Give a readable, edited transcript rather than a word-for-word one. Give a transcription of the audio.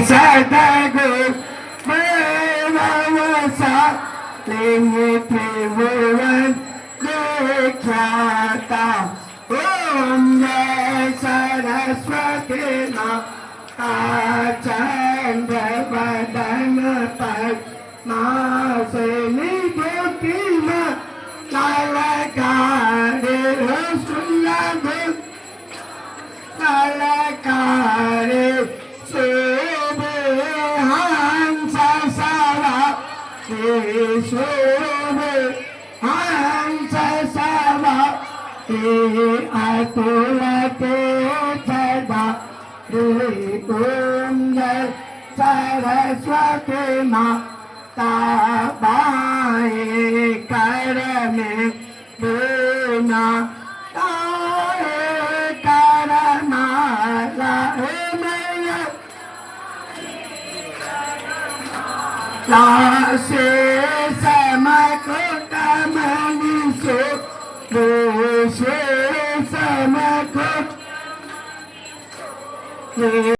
Sadago Vasa Lingi Trivuran Vikyata Om Jai Saraswati Achandra Vadana Padmasini Jyotima Kalakari Rasulabhu Kalakari Subhansa Sava Subhansa Sava Atulate Jada Om Jai Saraswati Mata Bhai Karame Bina Tae Karama Lahemaya Lase Samakota Manisu Doshe Samakota